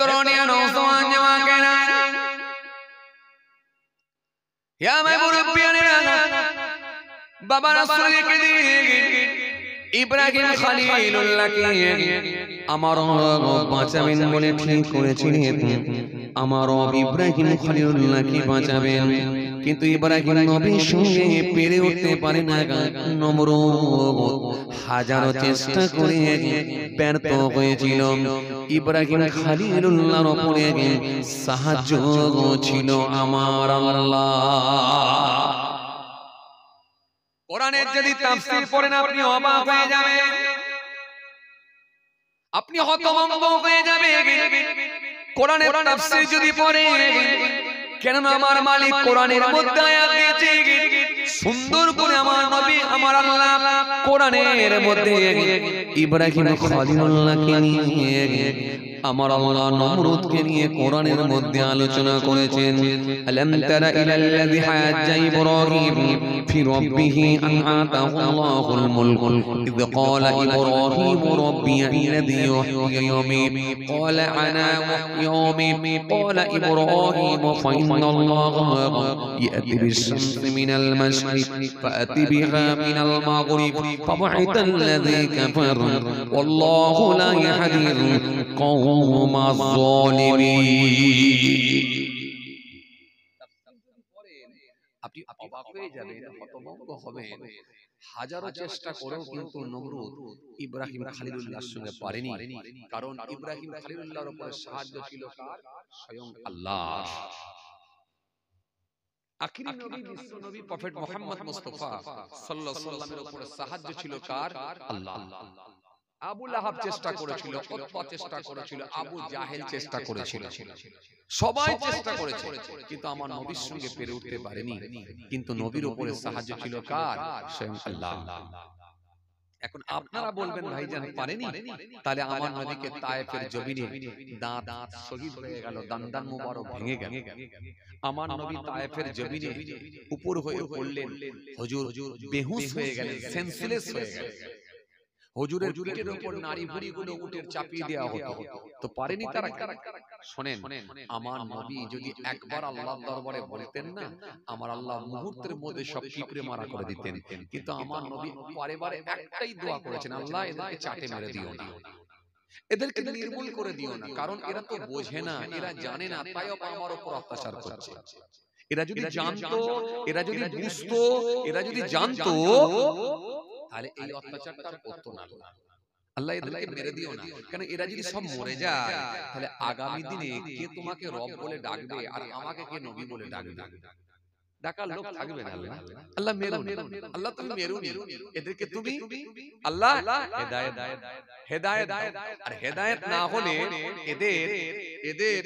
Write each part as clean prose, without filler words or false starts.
तरुणिया नौजवान जवान कहना या मैं मुरब्बिया ने बाबा रसूल के दिए ইব্রাহিম খলিলুল্লাহকে আমার বাঁচাবেন বলে ঠিক করেছিলেন আমার ইব্রাহিম খলিলুল্লাহকে বাঁচাবেন কিন্তু ইব্রাহিম নবীর সঙ্গে পেরে উঠতে পারে না নমরুদ হাজারো চেষ্টা করে ব্যর্থ হয়েছিল ইব্রাহিম খলিলুল্লাহর উপরে সাহায্য ছিল আমার আল্লাহ কোরআনের যদি তাফসীর পড়েন আপনি অবাক হয়ে যাবেন আপনি হতভম্ব হয়ে যাবেন কোরআনের তাফসীর যদি পড়েন কেন আমার মালিক কোরআনের মধ্যে আয়াত দিয়েছে সুন্দর করে আমার নবী আমার আল্লাহ কোরআনের মধ্যে ইব্রাহিম খলিলুল্লাহকে নিয়ে আমার আল্লাহ নমরুদকে নিয়ে কোরআনের মধ্যে আলোচনা করেছেন আলাম তারা ইলাল্লাযী হাজ্জা ইব্রাহিম ফি রাব্বিহি আন আতাহু আল্লাহুল মুলক ইয ক্বালা ইব্রাহিম রাব্বিয়াল্লাযী ইউহয়ী ইয়ামীত ক্বালা আনা মুহয়ী ক্বালা ইব্রাহিম ফা ইন্নাল্লাহা ইয়াতি বিশ-শামসি মিনাল মাশরিক ফাআতি বিহা মিনাল মাগরিব ফাবুহিতাল্লাযী কাফার ওয়াল্লাহু লা ইয়াহদিল কওম আপনি অবাক হয়ে যাবেন হতভম্ব হবেন হাজারো চেষ্টা করেও কিন্তু নমরুদ ইব্রাহিম খলিলুল্লাহর সঙ্গে পারেনি কারণ ইব্রাহিম খলিলুল্লাহর উপরে সাহায্য ছিল কার স্বয়ং আল্লাহ আখিরি নবী বিশ্ব নবী প্রফেট মুহাম্মদ মুস্তাফা সাল্লাল্লাহু আলাইহি ওয়াসাল্লামের উপরে সাহায্য ছিল কার আল্লাহ আবু লাহাব চেষ্টা করেছিল উতবা চেষ্টা করেছিল আবু জাহেল চেষ্টা করেছিল সবাই চেষ্টা করেছে কিন্তু আমার নবীর সঙ্গে পেরে উঠতে পারেনি কিন্তু নবীর উপরে সাহায্য ছিল কার স্বয়ং আল্লাহ এখন আপনারা বলবেন ভাইজান পারেনি তাহলে আমার নবীকে তায়েফের জমিনে দাঁত শহীদ হয়ে গেল দান্দান মুবারক ভেঙে গেল আমার নবী তায়েফের জমিনে উপর হয়ে পড়লেন হুজুর বেহুশ হয়ে গেলেন সেন্সলেস হয়ে গেলেন হুজুরের পিঠের উপর নারী ভুঁড়িগুলো উটের চাপিয়ে দেওয়া হতো তো পারেনি তারা শুনেন আমার নবী যদি একবার আল্লাহর দরবারে বলতেন না আমার আল্লাহ মুহূর্তের মধ্যে সব পিঁপড়ে মারা করে দিতেন কিন্তু আমার নবী বারে একটাই দোয়া করেছেন আল্লাহ এদেরকে চাটে মেরে দিও না এদেরকে নির্মূল করে দিও না কারণ এরা তো বোঝে না এরা জানে না তাই আমার উপর অত্যাচার করছে এরা যদি জানতো এরা যদি বুঝতো এরা যদি জানতো তাহলে এই অত্যাচারটা করতো না আল্লাহ এদেরকে মেরে দিও না কারণ এরা যদি সব মরে যায় তাহলে আগামী দিনে কে তোমাকে রব বলে ডাকবে আর আমাকে কে নবী বলে ডাকবে ডাকার লোক থাকবে না আল্লাহ মেরো আল্লাহ তুমি মেরো এদেরকে তুমি আল্লাহ হেদায়েত আর হেদায়েত না হলে এদের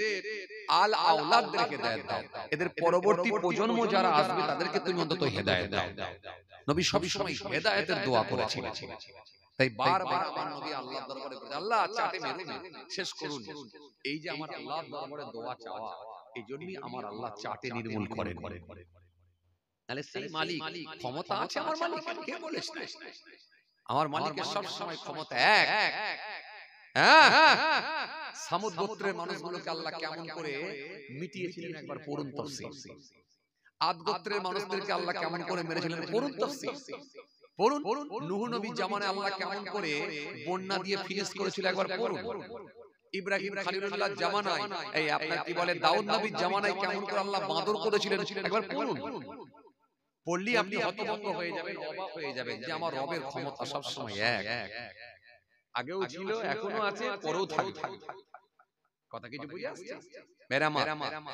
আল আওলাদদেরকে হেদায়েত দাও এদের পরবর্তী প্রজন্ম যারা আসবে তাদেরকে তুমি অন্তত হেদায়েত দাও নবী সব সময় হেদায়েতের দোয়া করেছিলেন তাই বারবার আমার নবী আল্লাহর দরবারে বলে আল্লাহ চাটে মেরে শেষ করুন এই যে আমার আল্লাহর দরবারে দোয়া চাওয়া এইজন্যই আমার আল্লাহ চাটে নির্মূল করেন তাহলে সেই মালিক ক্ষমতা আছে আমার মালিক কে বলেছ আমার মালিকের সব সময় ক্ষমতা এক সামুদ গোত্রের মানুষগুলোকে আল্লাহ কেমন করে মিটিয়েছিলেন একবার পড়ুন তাফসীর আদ গোত্রের মানুষদেরকে আল্লাহ কেমন করে মেরেছিলেন পড়ুন তাফসীর পড়ুন নূহ নবীর জামানায় আল্লাহ কেমন করে বন্যা দিয়ে ফিনিশ করেছিল একবার পড়ুন ইব্রাহিম খলিলুল্লাহর জামানায় এই আপনার কি বলে দাউদ নবীর জামানায় কেমন করে আল্লাহ বাঁদর করেছিলেন একবার পড়ুন পড়লি আপনি হতভম্ব হয়ে যাবেন অবাক হয়ে যাবেন যে আমার রবের ক্ষমতা সব সময় এক আগেও ছিল এখনো আছে পরেও থাকবে কথা কিছু বুঝে আসছে মেরামা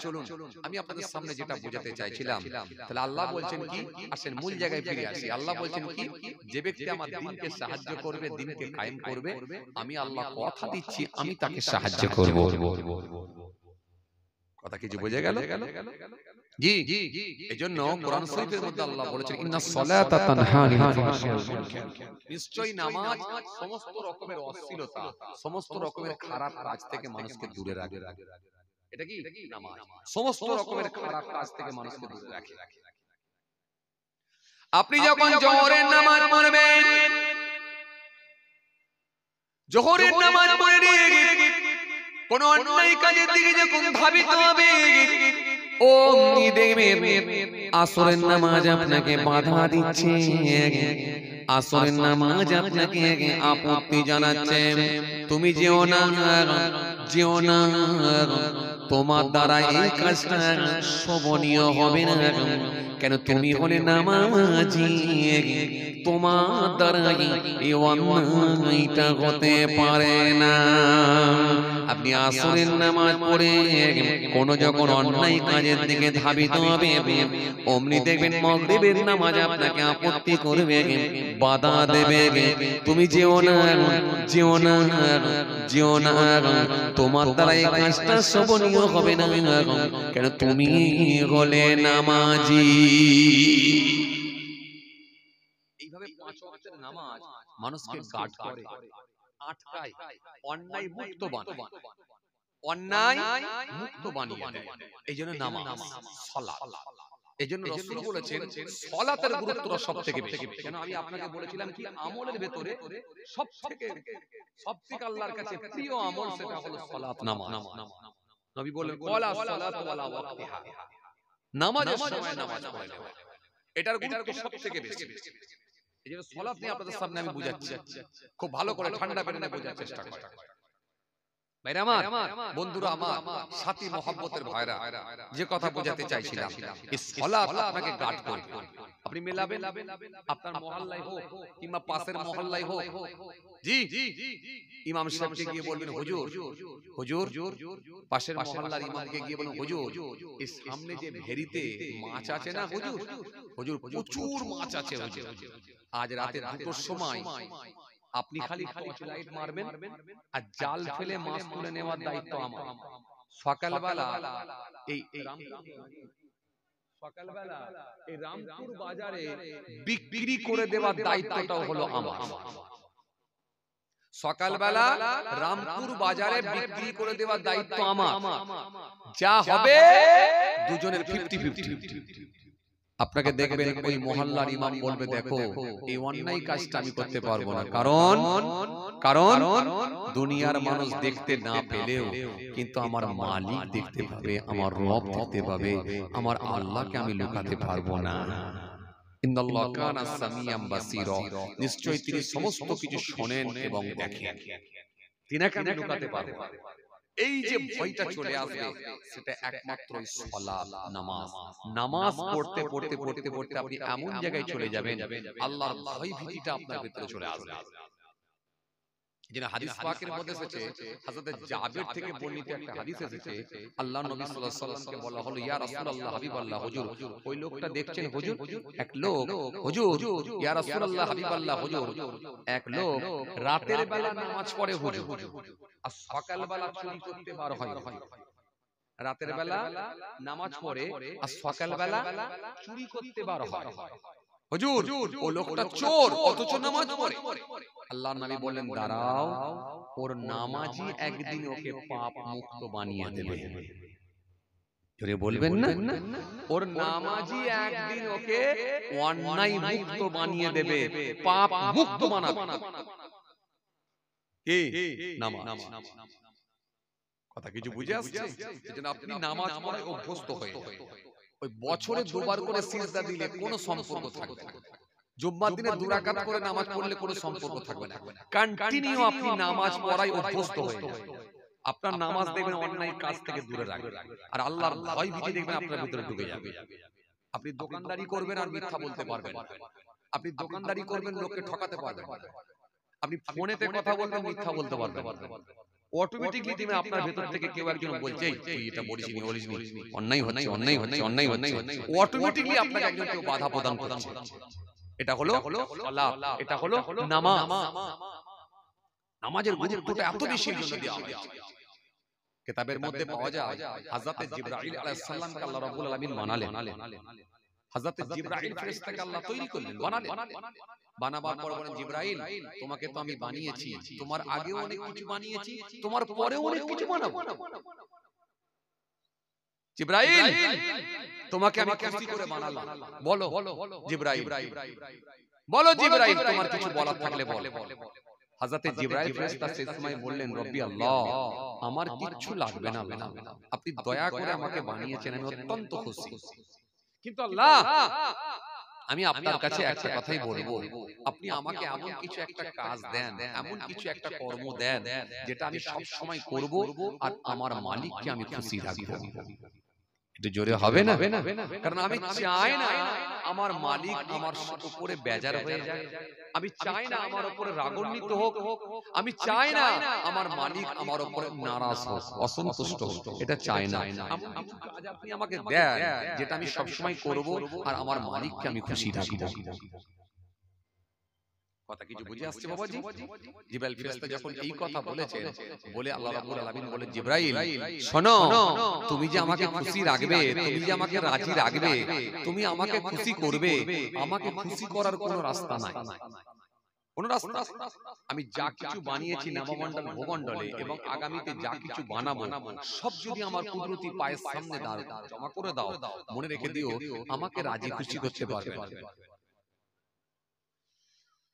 চলুন আমি আপনাদের সামনে যেটা বোঝাতে চাইছিলাম তাহলে আল্লাহ বলছেন কি আসেন মূল জায়গায় ফিরে আসি আল্লাহ বলছেন কি যে ব্যক্তি আমার দ্বীনকে সাহায্য করবে দ্বীনকে কায়েম করবে আমি আল্লাহ কথা দিচ্ছি আমি তাকে সাহায্য করব কথা কিছু বুঝে গেল জি এজন্য কোরআন শরীফের মধ্যে আল্লাহ বলেছেন ইন্নাস সালাতা তানহা আনিল ফাহশাই ওয়াল মুনকার নিশ্চয়ই নামাজ সমস্ত রকমের অশ্লীলতা সমস্ত রকমের খারাপ কাজ থেকে মানুষকে দূরে রাখে এটা কি নামাজ সমস্ত রকমের খারাপ কাজ থেকে মানুষকে দূরে রাখে আপনি যখন জোহরের নামাজ পড়বেন জোহরের নামাজ পড়ে নিয়ে কোন অন্যায় কাজের দিকে যখন ধাবিত হবে অমনি দেখবেন আসরের নামাজ আপনাকে বাধা দিচ্ছে, আসরের নামাজ আপনাকে আপত্তি জানাচ্ছে, তুমি যেও না, যেও না, তোমার দ্বারা এই কাজটা শোভনীয় হবে না। কেন? তুমি হলে নামাজি, তোমার দ্বারা এই অন্যায়টা হতে পারে না। আপনি আসরের নামাজ পড়ে কোন যখন অন্যায় কাজের দিকে ধাবিত হবে অমনি দেখবেন মাগরিবের নামাজ আপনাকে আপত্তি করবে, বাধা দেবে, তুমি যেও না, যেও না, যেও না, তোমার দ্বারা এই কাজটা শোভনীয় হবে না। কেন? তুমি হলে নামাজি। এইভাবে 5 ওয়াক্তের নামাজ মানুষকে গার্ড করে, আটকায়, অন্যায় মুক্ত বানায়, অন্যায় মুক্ত বানিয়ে দেয়। এইজন্য নামাজ, সালাত, এইজন্য রাসূল বলেছেন সালাতের গুরুত্ব সবথেকে বেশি। কেন? আমি আপনাকে বলেছিলাম কি আমলের ভেতরে সবথেকে আল্লাহর কাছে প্রিয় আমল সেটা হলো সালাত, নামাজ। নবী বলেন ওয়ালা সালাতু ওয়ালা ওয়াক্তিহা, নামাজের সময় নামাজ পড়ে নেওয়া, এটার গুরুত্ব সবথেকে বেশি। এইজন্য সালাত নিয়ে আপনাদের সামনে আমি বুঝাচ্ছি, খুব ভালো করে ঠান্ডা পেরে বোঝার চেষ্টা করেন। ভাইরা আমার, বন্ধুরা আমার, সাথী মহব্বতের ভাইরা, যে কথা বোঝাতে চাইছিলাম এই সালাত আপনাকে গার্ড করবে। আপনি মেলাবেন আপনার মহল্লায় হোক কিংবা পাশের মহল্লায় হোক, জি ইমাম সাহেবকে গিয়ে বলবেন হুজুর, হুজুর, পাশের মহল্লার ইমামকে গিয়ে বলবেন হুজুর এই সামনে যে ভেরিতে মাছ আছে না হুজুর, হুজুর প্রচুর মাছ আছে হুজুর, আজ রাতে 2টোর সময় আপনি খালি টর্চ লাইট মারবেন আর জাল ফেলে মাছ তুলে নেওয়ার দায়িত্ব আমার। সকালবেলা এই রামপুর বাজারে বিক্রি করে দেওয়ার দায়িত্বটাও হলো আমার। সকালবেলা রামপুর বাজারে বিক্রি করে দেওয়ার দায়িত্ব আমার। যা হবে দুজনের 50-50। আপনাকে দেখবেন ওই মহল্লার ইমাম বলবে দেখো এই অন্যায় কাজটা আমি করতে পারবো না, কারণ কারণ দুনিয়ার মানুষ দেখতে না পেলেও কিন্তু আমার মালিক দেখতে পাবে, আমার রব দেখতে পাবে, আমার আল্লাহকে আমি লুকাতে পারবো না। ইন্নাল্লাহ কানা সামিয়াম বাসীরা, নিশ্চয়ই তিনি সমস্ত কিছু শোনেন এবং দেখেন, তিনাকে আমি লুকাতে পারবো না। এই যে ভয়টা চলে আসবে সেটা একমাত্র সালাত, নামাজ। নামাজ পড়তে পড়তে পড়তে পড়তে আপনি এমন জায়গায় চলে যাবেন আল্লাহর ভয় ভীতিটা আপনার ভিতরে চলে আসবে। যেটা হাদিস পাকের মধ্যে এসেছে, হযরত জাবের থেকে বর্ণিত একটা হাদিস এসেছে, আল্লাহর নবী সাল্লাল্লাহু আলাইহি ওয়াসাল্লামকে বলা হলো ইয়া রাসূলুল্লাহ হাবিবাল্লাহ হুজুর, ওই লোকটা দেখছেন হুজুর, এক লোক হুজুর, ইয়া রাসূলুল্লাহ হাবিবাল্লাহ হুজুর, এক লোক রাতের বেলা নামাজ পড়ে হুজুর আর সকাল বেলা চুরি করতে বার হয়। রাতের বেলা নামাজ পড়ে আর সকাল বেলা চুরি করতে বার হয়। হুজুর ও লোকটা চোর অথচ নামাজ পড়ে। আল্লাহর নবী বললেন দাঁড়াও, ওর নামাজই একদিন ওকে পাপ মুক্ত বানিয়ে দেবে। জোরে বলবেন না, ওর নামাজই একদিন ওকে অন্যায় মুক্ত বানিয়ে দেবে, পাপ মুক্ত বানাবে। কে? নামাজ। কথা কিছু বুঝে আসছে? এজন্য আপনি নামাজ পড়ায় অভ্যস্ত হয়ে ওই বছরে 2 বার করে সিজদা দিলে কোনো সম্পর্ক থাকবে না, জুম্মার দিনে 2 রাকাত করে নামাজ পড়লে কোনো সম্পর্ক থাকবে না। কন্টিনিউ আপনি নামাজ পড়ায় অভ্যস্ত হয়ে যান, আপনার নামাজ দেখবেন অন্যায় কাজ থেকে দূরে রাখবে আর আল্লাহর ভয় ভীতি দেখবেন আপনার ভিতরে ঢুকে যাবে। আপনি দোকানদারি করবেন আর মিথ্যা বলতে পারবেন, আপনি দোকানদারি করবেন লোককে ঠকাতে পারবেন, আপনি ফোনেতে কথা বলবেন মিথ্যা বলতে পারবেন। অটোমেটিক্যালি দিনে আপনার ভেতর থেকে কেউ একজন বলছে তুই এটা বলিসনি, অন্যায় হচ্ছে, অন্যায় হচ্ছে, অন্যায় হচ্ছে, অটোমেটিক্যালি আপনাকে একজন কেউ বাধা প্রদান করছে। এটা হলো সালাত, এটা হলো নামাজ। নামাজের গুরুত্বটা এত বেশি জন্য দেওয়া হয়েছে। কিতাবের মধ্যে পাওয়া যায় হযরত জিবরাইল আলাইহিস সালামকে আল্লাহ রাব্বুল আলামিন বানালেন। হযরত জিবরাইল ফেরেশতাকে আল্লাহ তৈরি করলেন, বানালেন। বানাবার পর বলেন জিবরাইল তোমাকে তো আমি বানিয়েছি, তোমার আগেও অনেক কিছু বানিয়েছি, তোমার পরেও অনেক কিছু বানাবো। জিবরাইল তোমাকে আমি খুশি করে বানালাম, বলো জিবরাইল, বলো জিবরাইল তোমার কিছু বলার থাকলে বলো। হযরত জিবরাইল ফেরেশতা সেই সময় বললেন, রব্বি আল্লাহ, আমার কিচ্ছু লাগবে না আল্লাহ, আপনি দয়া করে আমাকে বানিয়েছেন, আমি অত্যন্ত খুশি। কিন্তু আল্লাহ, আমি আপনার কাছে একটা কথাই বলবো, আপনি আমাকে এমন কিছু একটা কাজ দেন, এমন কিছু একটা কর্ম দেন, যেটা আমি সব সময় করব আর আমার মালিককে আমি খুশি রাখবো। একটু জোরে হবে না? কারণ আমি চাই না আমার মালিক আমার উপরে বেজার হয়ে যায়, আমি চাই না আমার উপরে রাগান্বিত হোক, আমি চাই না আমার মালিক আমার উপরে নারাজ হোক, অসন্তুষ্ট হোক, এটা চাই না। কাজ আপনি আমাকে দেন যেটা আমি সব সময় করব আর আমার মালিককে আমি খুশি রাখবো। কথা কিছু বুঝে আসছে বাবাজি? জিবরাইল ফেরেশতা যখন এই কথা বলেছেন, বলে আল্লাহ রাব্বুল আলামিন বলেন, জিবরাইল শোনো, তুমি যে আমাকে খুশি রাখবে, তুমি যে আমাকে রাজি রাখবে, তুমি আমাকে খুশি করবে, আমাকে খুশি করার কোনো রাস্তা নাই, কোন রাস্তা। আমি যা কিছু বানিয়েছি নামমণ্ডল ভূমণ্ডলে এবং আগামীতে যা কিছু বানাবো, সব যদি আমার কুদরতি পায়ের সামনে জমা করে দাও, মনে রেখে দিও আমাকে রাজি খুশি করতে পারবে না।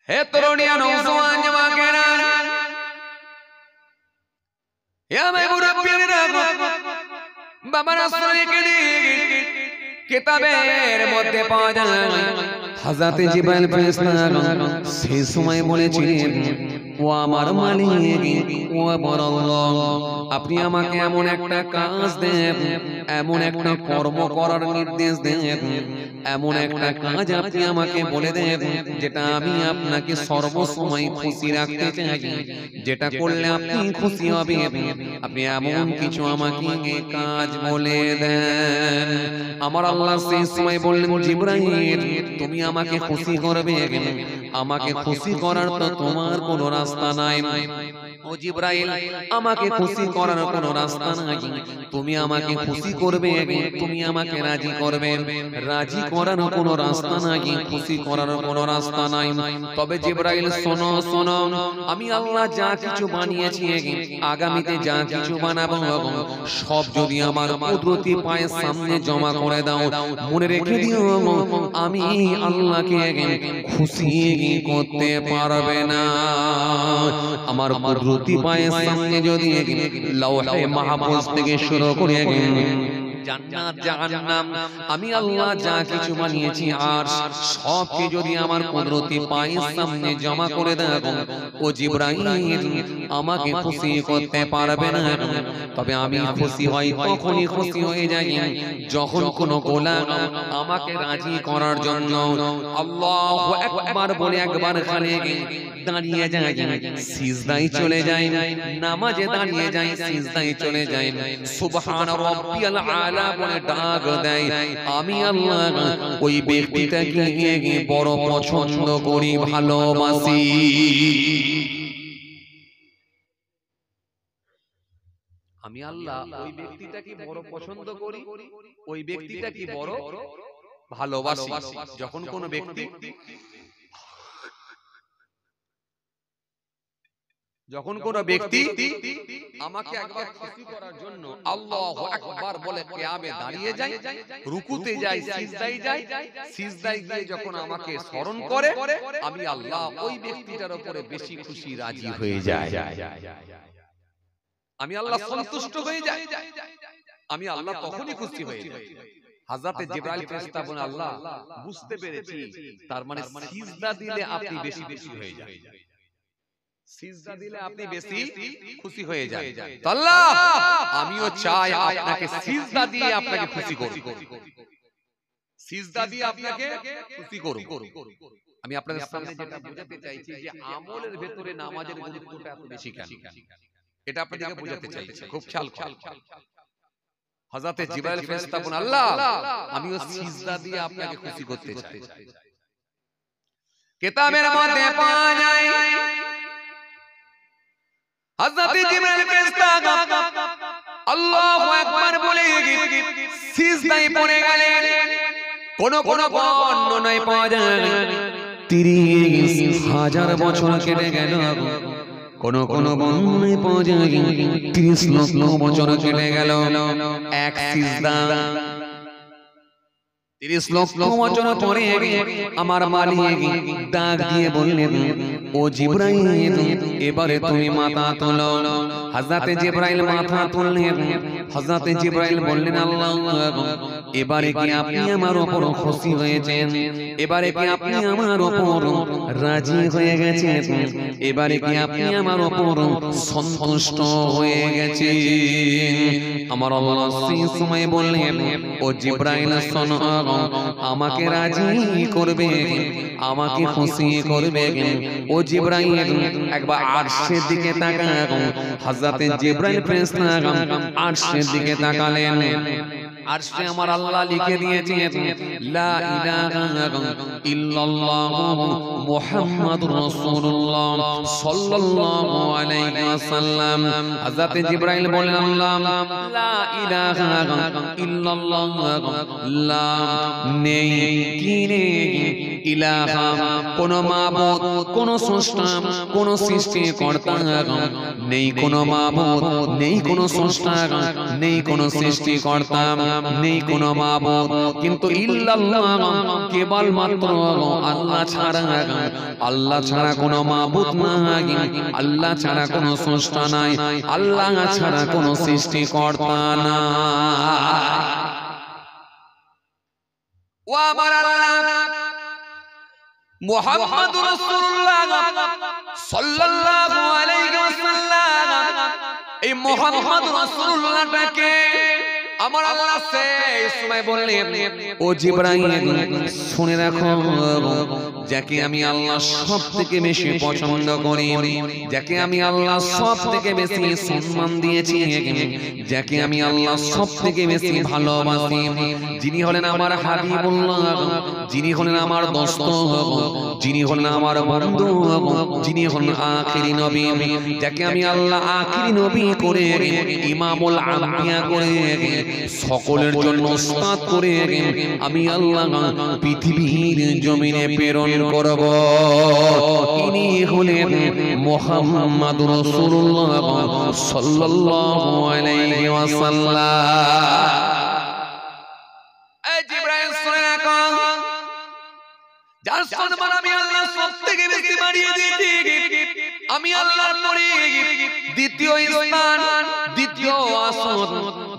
হে তরুণিয়া, নওজওয়ান জওয়ানেরা, হে আমার মুরব্বিরা, বাবার আসরিকে কিতাবের মধ্যে পাওয়া যায় হযরত জিবরাইল ফেরেশতা সেই সময় বলেছিলেন, ও আমার মালিক, ও আমার আল্লাহ, আপনি আমাকে এমন একটা কাজ দেন, এমন একটা কর্ম করার নির্দেশ দেন, এমন একটা কাজ আপনি আমাকে বলে দেন যেটা আমি আপনাকে সর্বসময় খুশি রাখতে চাই, যেটা করলে আপনি খুশি হবেন, আপনি এমন কিছু আমাকে কাজ বলে দেন। আমার আল্লাহ সেই সময় বললেন, জিবরাইল তুমি আমাকে খুশি করবে, আমাকে খুশি করার তো তোমার কোনো রাস্তা নাই। ও জিবরাইল, আমাকে খুশি করার কোনো রাস্তা নাই, তুমি আমাকে খুশি করবে, তুমি আমাকে রাজি করবে, রাজি করার কোনো রাস্তা নাই, খুশি করার কোনো রাস্তা নাই। তবে জিবরাইল শোনো শোনো, আমি আল্লাহ যা কিছু বানিয়েছি, আগামীতে যা কিছু বানাবো, সব যদি আমার কুদরতি পায়ের সামনে জমা করে দাও, মনে রেখে দিও আমি আল্লাহকে খুশি করতে পারবে না। আমার কুদরতি পায়ের সামনে যদি লৌহে মাহফুজ থেকে শুরু করে জান্নাত জাহান্নাম, আমি আল্লাহ যা কিছু বানিয়েছি আর সবকে যদি আমার কুদরতি পায়ের সামনে জমা করে দাও, ও জিবরাইল আমাকে খুশি করতে পারবে না। তবে আমি খুশি হই, তখনই খুশি হয়ে যাই যখন কোন গোলাম আমাকে রাজি করার জন্য আল্লাহু আকবার বলে একবার খানে দাঁড়িয়ে যায়, সিজদায় চলে যায়, নামাজে দাঁড়িয়ে যায়, সিজদায় চলে যায়, সুবহান রাব্বিয়াল আলা বলে ডাক দেয়, আমি আল্লাহ ওই ব্যক্তিটাকে বড় পছন্দ করি, ভালোবাসি। আমি আল্লাহ ওই ব্যক্তিটাকে বড় পছন্দ করি, ওই ব্যক্তিটাকে বড় ভালোবাসি। যখন কোন ব্যক্তি আমাকে একবার খুশি করার জন্য আল্লাহু আকবার বলে কিয়ামে দাঁড়িয়ে যায়, রুকুতে যায়, সিজদায় যায়, সিজদায় গিয়ে যখন আমাকে স্মরণ করে, আমি আল্লাহ ওই ব্যক্তিটার উপরে বেশি খুশি রাজি হয়ে যায়, আমি আল্লাহ সন্তুষ্ট হয়ে যাই, আমি আল্লাহ তখনই খুশি হয়ে যাই। হযরত জিবরাইল ফেরেশতা বলেন, আল্লাহ বুঝতে পেরেছি, তার মানে সিজদা দিলে আপনি বেশি খুশি হয়ে যান, সিজদা দিলে আপনি বেশি খুশি হয়ে যান। তো আল্লাহ আমিও চাই আপনাকে সিজদা দিয়ে আপনাকে খুশি করব, সিজদা দিয়ে আপনাকে খুশি করব। আমি আপনাদের সামনে যেটা বোঝাতে চাইছি যে আমলের ভেতরে নামাজের গুরুত্বটা এত বেশি কেন, এটা আপনাদেরকে বোঝাতে চাইছি, খুব খেয়াল করুন। হযরত জিবরাইল ফেরেশতা বলেন, আল্লাহ আমিও সিজদা দিয়ে আপনাকে খুশি করতে চাই। কিতাবের মধ্যে পাওয়া যায় হযরত জিবরাইল ফেরেশতা আল্লাহু আকবার বলে সিজদায় পড়ে গেলেন। কোন কোন বর্ণনায় পাওয়া যায় 30,000 বছর কেটে গেল, কোন কোন বর্ণনায় পাওয়া যায় 30 লক্ষ বছর কেটে গেল। এক সিজদা 30 লক্ষ বছর পরে আমার মালিক ডাক দিয়ে বললেন, ও জিবরাইল, এবারে তুমি মাথা তোলো। হযরতে জিবরাইল মাথা তুললেন। হযরতে জিবরাইল বললেন, আল্লাহ, এবারে কি আপনি আমার উপর খুশি হয়েছেন? এবারে কি আপনি আমার উপর রাজি হয়ে গেছেন? এবারে কি আপনি আমার উপর সন্তুষ্ট হয়ে গেছেন? আমার আল্লাহ সেই সময় বললেন, ও জিবরাইল শোনো, আমাকে রাজি করবে, আমাকে খুশি করবে। ও জিবরাইল একবার আরশের দিকে তাকাও। হযরতে জিবরাইল ফেরেশতা আরশের দিকে তাকালেন। আরশে আমার আল্লাহ লিখে দিয়েছেন, লা ইলাহা ইল্লাল্লাহু মুহাম্মাদুর রাসূলুল্লাহ সাল্লাল্লাহু আলাইহি ওয়াসাল্লাম। হযরত জিবরাইল বলেন, আল্লাহ, লা ইলাহা ইল্লাল্লাহ, লা নেই, কি নেই, ইলাহা কোন মাবুদ, কোন স্রষ্টা, কোন সৃষ্টিকর্তা নেই, কোন মাবুদ নেই, কোন স্রষ্টা নেই, কোন সৃষ্টিকর্তা নেই, কোন মাবুদ, কিন্তু ইল্লাল্লাহ কেবল মাত্র আল্লাহ ছাড়া, আল্লাহ ছাড়া কোন মাবুদ নাই, আল্লাহ ছাড়া কোন স্রষ্টা নাই, আল্লাহ ছাড়া কোন সৃষ্টিকর্তা নাই। ও আমার আল্লাহ, মুহাম্মাদুর রাসূলুল্লাহ সাল্লাল্লাহু আলাইহি ওয়াসাল্লাম, এই মুহাম্মাদুর রাসূলুল্লাহটাকে আমার আল্লাহ সেই সময় বললেন, ও জিবরাইল শুনে রাখো, যাকে আমি আল্লাহ সবথেকে বেশি পছন্দ করি, যাকে আমি আল্লাহ সবথেকে বেশি সম্মান দিয়েছি, যাকে আমি আল্লাহ সবথেকে বেশি ভালোবাসি, যিনি হলেন আমার হাবিবুল্লাহ, যিনি হলেন আমার দোস্ত, যিনি হলেন আমার বন্ধু, যিনি হলেন আখিরি নবী, যাকে আমি আল্লাহ আখিরি নবী করে, ইমামুল আম্বিয়া করে, সকলের জন্য উস্তাদ করে আমি আল্লাহ পৃথিবীর জমিনে প্রেরণ করব। ইনি হলেন মুহাম্মাদুর রাসূলুল্লাহ সাল্লাল্লাহু আলাইহি ওয়াসাল্লাম। এই জিবরাইল শুনে রাখো, যার সম্মান আমি আল্লাহ সবথেকে বেশি বাড়িয়ে দিয়েছি, আমি আল্লাহর পরে দ্বিতীয় স্থান, দ্বিতীয় আসন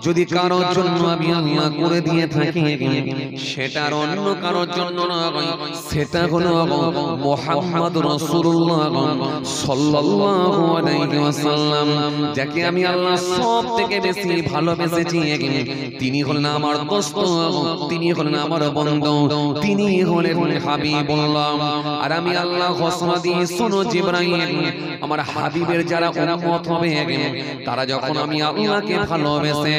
যদি কারোর জন্য আমি আল্লাহ করে দিয়ে থাকি, সেটার অন্য কারোর জন্য নয়, সেটা হলো মুহাম্মাদুর রাসূলুল্লাহ সাল্লাল্লাহু আলাইহি ওয়াসাল্লাম, যাকে আমি আল্লাহ সবথেকে বেশি ভালোবেসেছি। তিনি হলেন আমার দোস্ত, তিনি হলেন আমার বন্ধু, তিনি হলেন হাবিবুল্লাহ। আর আমি আল্লাহ ঘোষণা দিয়ে, শোনো জিবরাইল, আমার হাবিবের যারা উম্মত হবে, তারা যখন আমি আল্লাহকে ভালোবেসে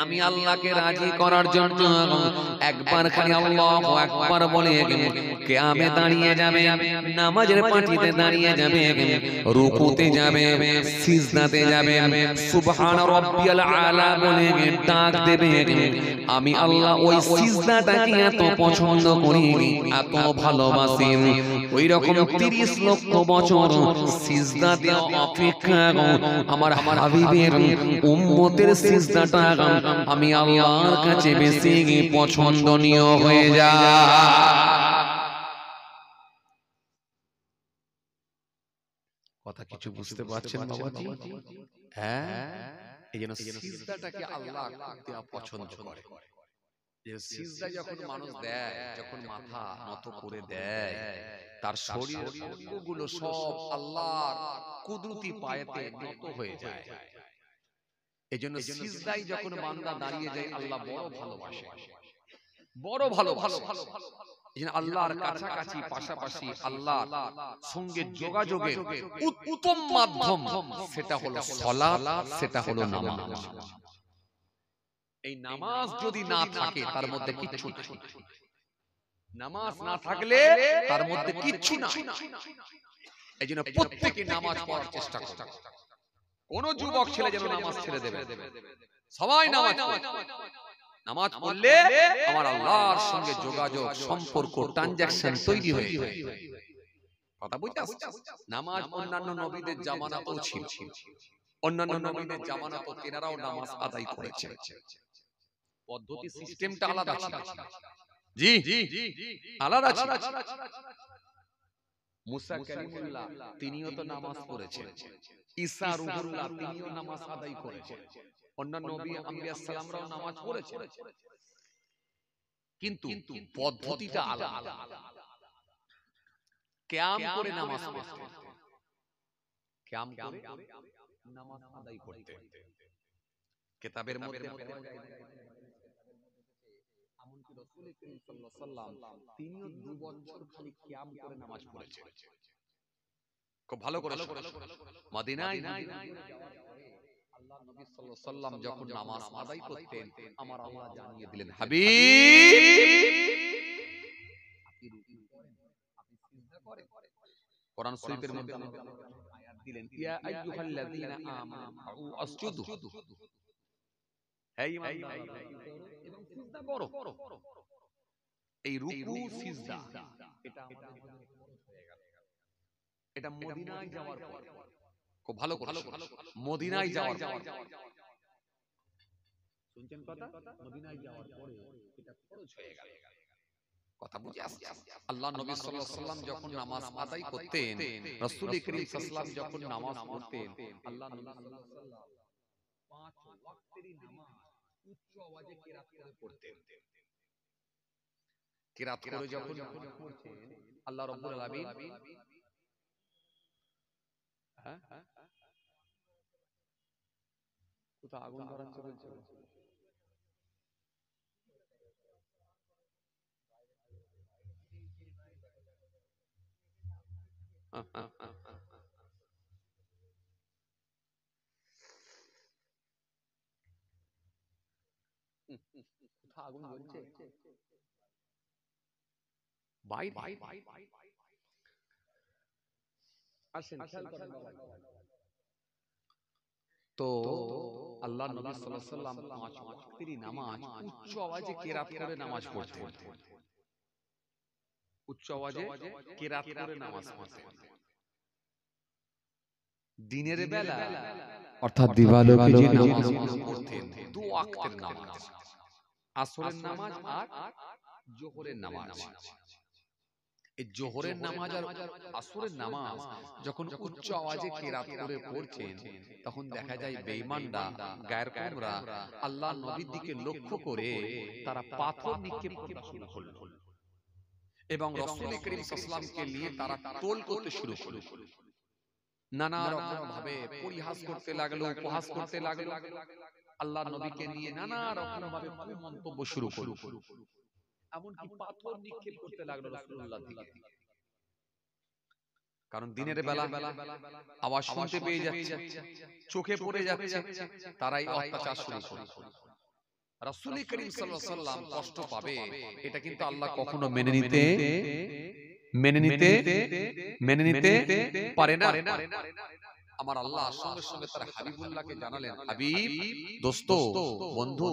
আমি আল্লাহকে রাজি করার জন্য একবার খালি আল্লাহু আকবার বলে কিয়ামে দাঁড়িয়ে যাবে, নামাজের পাটিতে দাঁড়িয়ে যাবে, রুকুতে যাবে, সিজদাতে যাবে, সুবহান রাব্বিয়াল আলা বলে ডাক দেবে, আমি আল্লাহ ওই সিজদাটাকে এত পছন্দ করি, এত ভালোবাসি, ওই রকম 30 লক্ষ বছর সিজদাতে অপেক্ষা আমার হাবিবের উম্মতের সিজদাটা আমি আল্লাহর কাছে বেশি পছন্দনীয় হয়ে যায়। কথা কিছু বুঝতে পারছেন বাবাজি? হ্যাঁ, এইজন্য সিজদাটাকে আল্লাহ পছন্দ করে। যে সিজদা যখন মানুষ দেয়, যখন মাথা নত করে দেয়, তার শরীর অঙ্গগুলো সব আল্লাহর কুদরতি পায়েতে নত হয়ে যায়। এইজন্য সিজদায় যখন বান্দা দাঁড়িয়ে যায়, আল্লাহ বড় ভালোবাসে, বড় ভালোবাসে। এইজন্য আল্লাহর কাছাকাছি, পাশাপাশি আল্লাহর সঙ্গে যোগাযোগের উত্তম মাধ্যম সেটা হলো সালাত, সেটা হলো নামাজ। এই নামাজ যদি না থাকে, তার মধ্যে কিচ্ছু নাই। নামাজ না থাকলে তার মধ্যে কিচ্ছু না। এইজন্য প্রত্যেকে নামাজ পড়ার চেষ্টা করুন। কোন যুবক ছেলে যেন নামাজ ছেড়ে দেবে, সবাই নামাজ পড়ে। নামাজ পড়লে আমার আল্লাহর সঙ্গে যোগাযোগ, সম্পর্ক, ট্রানজাকশন তৈরি হয়ে যায়। কথা বুঝতে আসছে? নামাজ অন্যান্য নবীদের জামানাতেও ছিল, অন্যান্য নবীদের জামানাতেও তেনারাও নামাজ আদায় করেছে। পদ্ধতি সিস্টেমটা আলাদা ছিল, জি আলাদা ছিল। মুসা কালিমুল্লাহ তিনিও তো নামাজ পড়েছেন, ঈসা রূহুল্লাহ তিনিও নামাজ আদায় করেছেন, অন্যান্য নবী আম্বিয়া সালামরাও নামাজ পড়েছেন, কিন্তু পদ্ধতিটা আলাদা। কিয়াম করে নামাজ পড়তেন, কিয়াম করে নামাজ আদায় করতেন। কিতাবের মধ্যে এমনকি রাসূল করিম সাল্লাল্লাহু আলাইহি ওয়াসাল্লাম তিনিও 2 বছর খালি কিয়াম করে নামাজ পড়েছেন। খুব ভালো করে মদিনায় আল্লাহ নবী সাল্লাল্লাহু আলাইহি ওয়াসাল্লাম যখন নামাজ আদায় করতেন, আমার আল্লাহ জানিয়ে দিলেন, হাবিব আপনি রুকু করেন, আপনি সিজদা করেন। কোরআন শরীফের মধ্যে আয়াত দিলেন, ইয়া আইয়ুহাল্লাযীনা আমানু আসজুদু, হে ঈমানদাররা এবং সিজদা করো। এই রুকু সিজদা এটা এটা মদিনায় যাওয়ার পর, খুব ভালো করে মদিনায় যাওয়ার পর, শুনছেন কথা, মদিনায় যাওয়ার পরে এটা খরচ হয়ে গেল। কথা বুঝে আসছে? আল্লাহ নবী সাল্লাল্লাহু আলাইহি ওয়াসাল্লাম যখন নামাজ আদায় করতেন, রাসূল করিম সাল্লাল্লাহু আলাইহি ওয়াসাল্লাম যখন নামাজ পড়তেন, আল্লাহ নবী সাল্লাল্লাহু আলাইহি ওয়াসাল্লাম 5 ওয়াক্তেরই নামাজ উচ্চ আওয়াজে কিরাত করে পড়তেন। কিরাত করে যখন পড়তেন, আল্লাহ রাব্বুল আলামিন কোথাও আগুন ধরাচ্ছে বলছে, কোথাও আগুন জ্বলছে বাইরে, আসেন খেয়াল করেন বাবা। তো আল্লাহ নবী সাল্লাল্লাহু আলাইহি ওয়াসাল্লাম 5 ওয়াক্তেরই নামাজ উচ্চ আওয়াজে কিরাত করে নামাজ পড়তেন, উচ্চ আওয়াজে কিরাত করে নামাজ পড়তেন। দিনের বেলা অর্থাৎ দিবালোকে যে নামাজ পড়তেন, 2 ওয়াক্তের নামাজ, আসরের নামাজ আর জোহরের নামাজ। এই জোহরের নামাজ আর আসরের নামাজ যখন উচ্চ আওয়াজে কিরাত করে পড়ছেন, তখন দেখা যায় বেঈমানরা, গায়রকোমরা আল্লাহ নবীর দিকে লক্ষ্য করে তারা পাথর নিক্ষেপ করা শুরু করল এবং রাসূল করিম সাল্লাল্লাহু আলাইহি ওয়াসাল্লামকে নিয়ে তারা টোল করতে শুরু করল। নানা রকম ভাবে পরিহাস করতে লাগলো, উপহাস করতে লাগলো, আল্লাহ নবীকে নিয়ে নানা রকম ভাবে কুমন্তব্য শুরু করল, এমনকি পাথর নিক্ষেপ করতে লাগলো রাসূলুল্লাহর দিকে। কারণ দিনের বেলা আওয়াজ শুনতে পেয়ে যাচ্ছে, চোখে পড়ে যাচ্ছে, তারাই অত্যাচার শুরু করে। রাসূল করিম সাল্লাল্লাহু আলাইহি ওয়াসাল্লাম কষ্ট পাবে, এটা কিন্তু আল্লাহ কখনো মেনে নিতে পারে না। আমার আল্লাহ সঙ্গে সঙ্গে তার হাবিবুল্লাহকে জানালেন, হাবিব, দোস্ত, বন্ধু,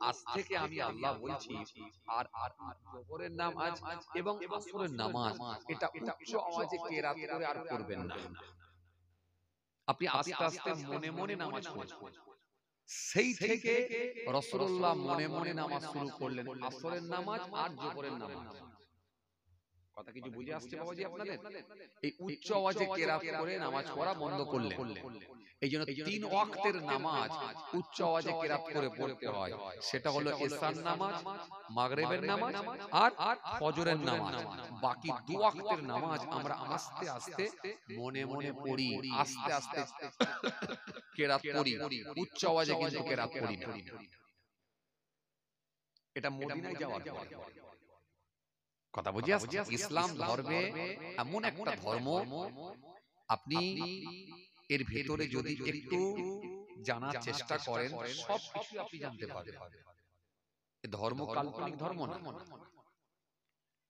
আজ থেকে আমি আল্লাহ বলছি, আর জোহরের নামাজ এবং আসরের নামাজ এটা উচ্চ আওয়াজে কিরাত করে আর পড়বেন না। আপনি আস্তে আস্তে মনে মনে নামাজ পড়বেন। সেই থেকে রাসূলুল্লাহ মনে মনে নামাজ শুরু করলেন, আসরের নামাজ আর জোহরের নামাজ। কথা কিছু বুঝে আসছে বাবাজি আপনাদের? এই উচ্চ আওয়াজে কিরাত করে নামাজ পড়া বন্ধ করলেন। এইজন্য 3 ওয়াক্তের নামাজ উচ্চ আওয়াজে কিরাত করে পড়তে হয়। সেটা হলো এশার নামাজ, মাগরিবের নামাজ আর ফজরের নামাজ। বাকি 2 ওয়াক্তের নামাজ আমরা আস্তে আস্তে মনে মনে পড়ি, আস্তে আস্তে কিরাত পড়ি, উচ্চ আওয়াজে কিন্তু কিরাত পড়ি না। এটা মদিনায় যাওয়ার পর কথা বুঝে আসছে? ইসলাম ধর্মে এমন একটা ধর্ম, আপনি এর ভেতরে যদি একটু জানার চেষ্টা করেন, সব কিছু আপনি জানতে পারবেন। এই ধর্ম কাল্পনিক ধর্ম না,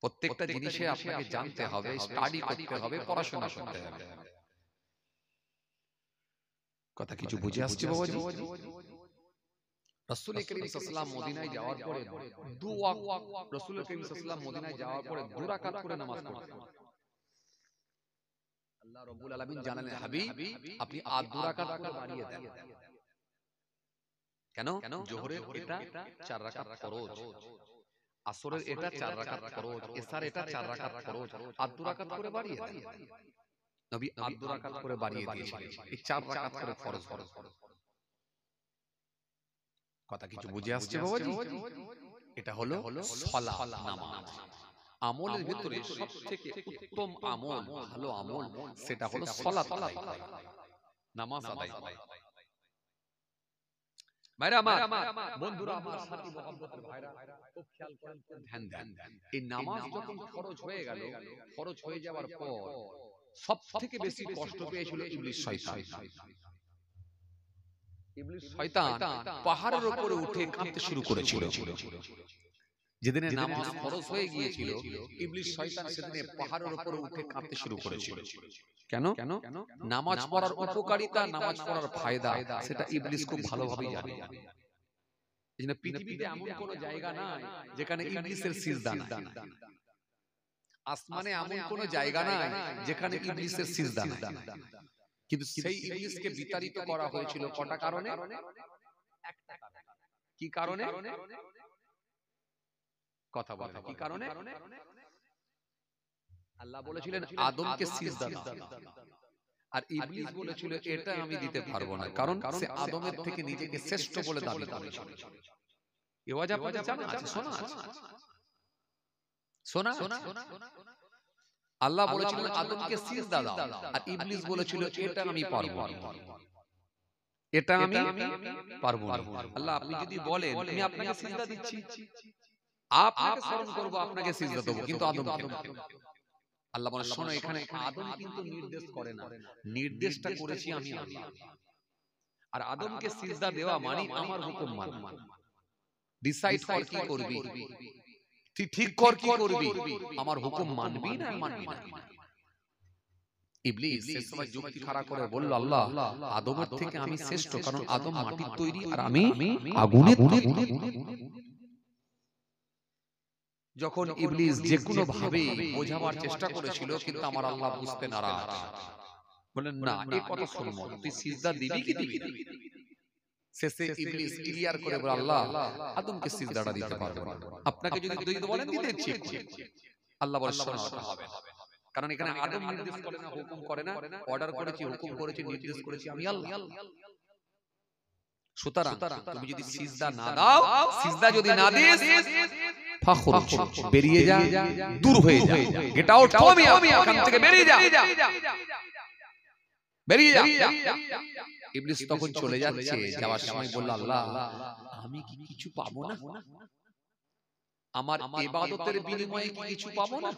প্রত্যেকটা জিনিসে আপনাকে জানতে হবে, স্টাডি করতে হবে, পড়াশোনা করতে হবে। কথা কিছু বুঝে আসছে বাবাজি? রাসূল করিম সাল্লাল্লাহু আলাইহি ওয়াসাল্লাম মদিনায় যাওয়ার পরে 2 ওয়াক্ত, রাসূল করিম সাল্লাল্লাহু আলাইহি ওয়াসাল্লাম মদিনায় যাওয়ার পরে 2 রাকাত করে নামাজ পড়তেন। আল্লাহ রাব্বুল আলামিন জানালেন, হাবিব, আপনি আর 2 রাকাত করে বাড়িয়ে দেন। কেন? জোহরের এটা 4 রাকাত ফরজ, আসরের এটা 4 রাকাত ফরজ, এশার এটা 4 রাকাত ফরজ, আর 2 রাকাত করে বাড়িয়ে দেন। নবী আর 2 রাকাত করে বাড়িয়ে দিয়েছিলেন, এই 4 রাকাত করে ফরজ। কথা কিছু বুঝে আসছে বাবাজি? এটা হলো সালাত, নামাজ। আমলের ভিতরে সবথেকে উত্তম আমল, ভালো আমল, সেটা হলো সালাত আদায় করা, নামাজ আদায় করা। ভাইরা আমার, বন্ধুরা আমার, সাথী মহব্বতের ভাইরা, খুব খেয়াল করেন, খুব ধ্যান দেন। এই নামাজ যখন ফরজ হয়ে গেল, ফরজ হয়ে যাওয়ার পর সবথেকে বেশি কষ্ট পেয়েছিল ইবলিস শয়তান। ইবলিস শয়তান পাহাড়ের উপরে উঠে কাঁদতে শুরু করেছিল। যেদিনে নামাজ ফরজ হয়ে গিয়েছিল, ইবলিস শয়তান সেদিনে পাহাড়ের উপরে উঠে কাঁদতে শুরু করেছিল। কেন? নামাজ পড়ার উপকারিতা, নামাজ পড়ার ফায়দা, সেটা ইবলিস খুব ভালোভাবেই জানে। এইজন্য পৃথিবীতে এমন কোন জায়গা নাই যেখানে ইবলিসের সিজদা নাই। আসমানে এমন কোন জায়গা নাই যেখানে ইবলিসের সিজদা নাই। কিন্তু সেই ইবলিসকে বিতাড়িত করা হয়েছিল কটা কারণে? একটা কারণে। কি কারণে? কথা বলে কি কারণে? আল্লাহ বলেছিলেন আদমকে সিজদা দাও, আর ইবলিস বলেছিল এটা আমি দিতে পারবো না, কারণ সে আদমের থেকে নিজেকে শ্রেষ্ঠ বলে দাবি করেছিল। এই ওয়াজ আপনাদের জানা আছে, শোনা আছে, শোনা। আল্লাহ বলেছিলেন আদমকে সিজদা দাও, আর ইবলিস বলেছিল এটা আমি পারবো না, এটা আমি পারবো না। আল্লাহ আপনি যদি বলেন আমি আপনাকে সিজদা দিচ্ছি, আপনাকে স্মরণ করব, আপনাকে সিজদা দেব, কিন্তু আদমকে না। আল্লাহ বলেন শোনো, এখানে আদম কিন্তু নির্দেশ করে না, নির্দেশটা করেছি আমি আল্লাহ। আর আদমকে সিজদা দেওয়া মানে আমার হুকুম মানা। ডিসাইড কর কি করবি, ঠিক কর কি করবি, আমার হুকুম মানবি না মানবি না। ইবলিস সে সময় যুক্তি খাড়া করে বলল আল্লাহ আদমের থেকে আমি শ্রেষ্ঠ, কারণ আদম মাটির তৈরি আর আমি আগুনের তৈরি। যখন ইবলিস যে কোনো ভাবে বোঝাবার চেষ্টা করেছিল, কিন্তু আমার আল্লাহ বুঝতে নারাজ, বলেন না এই কথা শুনবো, তুই সিজদা দিবি কি দিবি না। শেষে ইবলিস ক্লিয়ার করে বলে আল্লাহ আদমকে সিজদাটা দিতে পারবো না, আপনাকে যদি দিতে বলেন দিতে ইচ্ছে। আল্লাহ বলে শোনো ওটা হবে না, কারণ এখানে আদম নির্দেশ করে না, হুকুম করে না, অর্ডার করেছি, হুকুম করেছি, নির্দেশ করেছি আমি আল্লাহ। সুতরাং তুমি যদি সিজদা না দাও, সিজদা যদি না দিস, ফাখরুজ বেরিয়ে যা, দূর হয়ে যা, গেট আউট, আমি এখান থেকে বেরিয়ে যা, বেরিয়ে যা। ইবলিস তখন চলে যাচ্ছে, যাওয়ার সময় বলল আল্লাহ আমি কি কিছু পাবো না, আমার ইবাদতের বিনিময়ে কি কিছু পাবো না।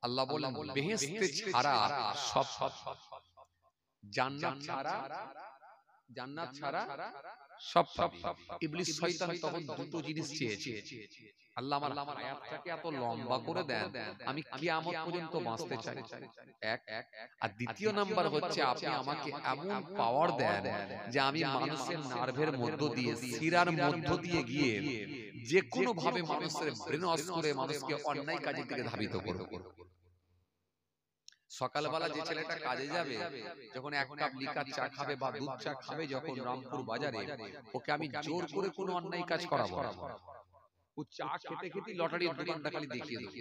আল্লাহ বললেন বেহেশতে ছাড়া সব, জান্নাত ছাড়া সব। ইবলিস শয়তান তখন দুটো জিনিস চেয়েছে। আল্লাহ আমার আয়াতটাকে এত লম্বা করে দেন, আমি কিয়ামত পর্যন্ত বাঁচতে চাই, এক। আর দ্বিতীয় নাম্বার হচ্ছে আপনি আমাকে এমন পাওয়ার দেন যে আমি মানুষের নার্ভের মধ্য দিয়ে, শিরার মধ্য দিয়ে গিয়ে যে কোনো ভাবে মানুষের ব্রেন ওয়াশ করে মানুষকে অন্যায় কাজের দিকে ধাবিত করব। সকালবেলা যে ছেলেটা কাজে যাবে, যখন এক কাপ লিকার চা খাবে বা দুধ চা খাবে, যখন রামপুর বাজারে, ওকে আমি জোর করে কোনো অন্যায় কাজ করাবো না। ও চা খেতে খেতে লটারির দোকানটা খালি দেখিয়ে দেবো,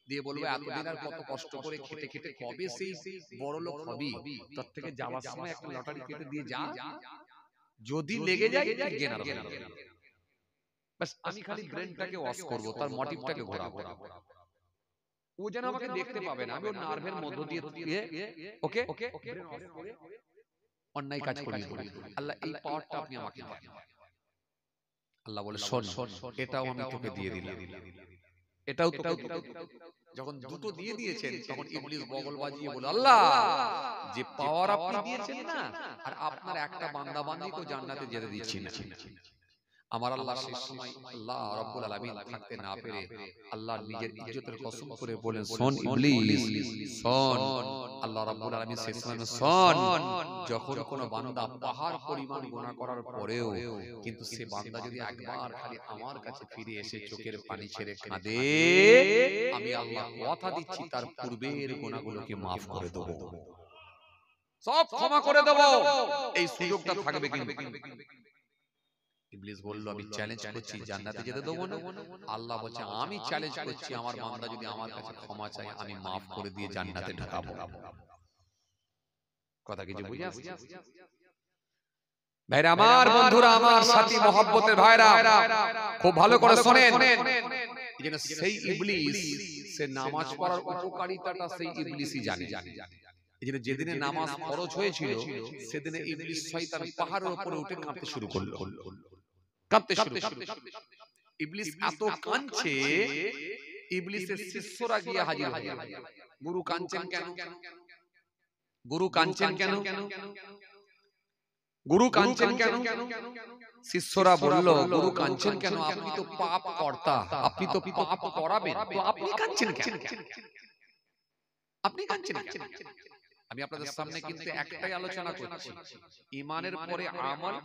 দিয়ে বলবো এতদিন আর কত কষ্ট করে খেটে খেটে কবে সেই বড় লোক হবি, তার থেকে যাওয়ার সময় একটা লটারি কেটে দিয়ে যা, যদি লেগে যায় গেনার হয়ে যাবে। বাস আমি খালি ব্রেনটাকে ওয়াশ করবো, তার মোটিভটাকে ঘোরাবো, ও যেন আমাকে দেখতে পাবে না, আমি ওর নার্ভের মধ্য দিয়ে ওকে অন্যায় কাজ করি। আল্লাহ এই পাওয়ারটা আপনি আমাকে দেন। আল্লাহ বলে শোন, এটাও আমি তোকে দিয়ে দিলাম, এটাও তোকে। যখন দুটো দিয়ে দিয়েছেন, তখন ইবলিস বগল বাজিয়ে বলে আল্লাহ যে পাওয়ার আপনি দিয়েছেন না, আর আপনার একটা বান্দা বান্দিকেও জান্নাতে যেতে দিচ্ছি না। আমার আল্লাহ শেষ সময় আল্লাহ রাব্বুল আলামিন থাকতে না পেরে আল্লাহ নিজের ইজ্জতের কসম করে বলেন শোন ইবলিস শোন, আল্লাহ রাব্বুল আলামিন শেষ সময় শোন, যখন কোন বান্দা পাহাড় পরিমাণ গুনাহ করার পরেও কিন্তু সে বান্দা যদি একবার খালি আমার কাছে ফিরে এসে চোখের পানি ছেড়ে কাঁদে, আমি আল্লাহ কথা দিচ্ছি তার পূর্বের গুনাহগুলোকে maaf করে দেব, সব ক্ষমা করে দেব। এই সুযোগটা থাকবে কিন্তু ইবলিস বলল আমি চ্যালেঞ্জ করছি জান্নাতে যেতে দেবো না। আল্লাহ বলছে আমি চ্যালেঞ্জ করছি আমার বান্দা যদি আমার কাছে ক্ষমা চায় আমি মাফ করে দিয়ে জান্নাতে ঢোকাবো। কথা কিছু বুঝে আসছে? ভাইরা আমার, বন্ধুরা আমার, সাথী মহব্বতের ভাইরা, খুব ভালো করে শুনেন। যেন সেই ইবলিস, সে নামাজ পড়ার উপকারিতাটা সেই ইবলিসই জানে। এজন্য যেদিনে নামাজ ফরজ হয়েছিল সেদিনে ইবলিস শয়তান পাহাড়ের উপরে উঠে কাঁদতে শুরু করলো। ইবলিস এত কাঁদছে, ইবলিসের শিষ্যরা গিয়ে হাজির হয়ে গেল। গুরু কাঁদছেন কেন? গুরু কাঁদছেন কেন? গুরু কাঁদছেন কেন? শিষ্যরা বলল গুরু কাঁদছেন কেন? আপনি তো পাপ কর্তা, আপনি তো পাপ করাবেন, তো আপনি কাঁদছেন কেন? আপনি কাঁদছেন কেন? আমি আপনাদের সামনে কিন্তু একটাই আলোচনা করছি, ঈমানের পরে আমল,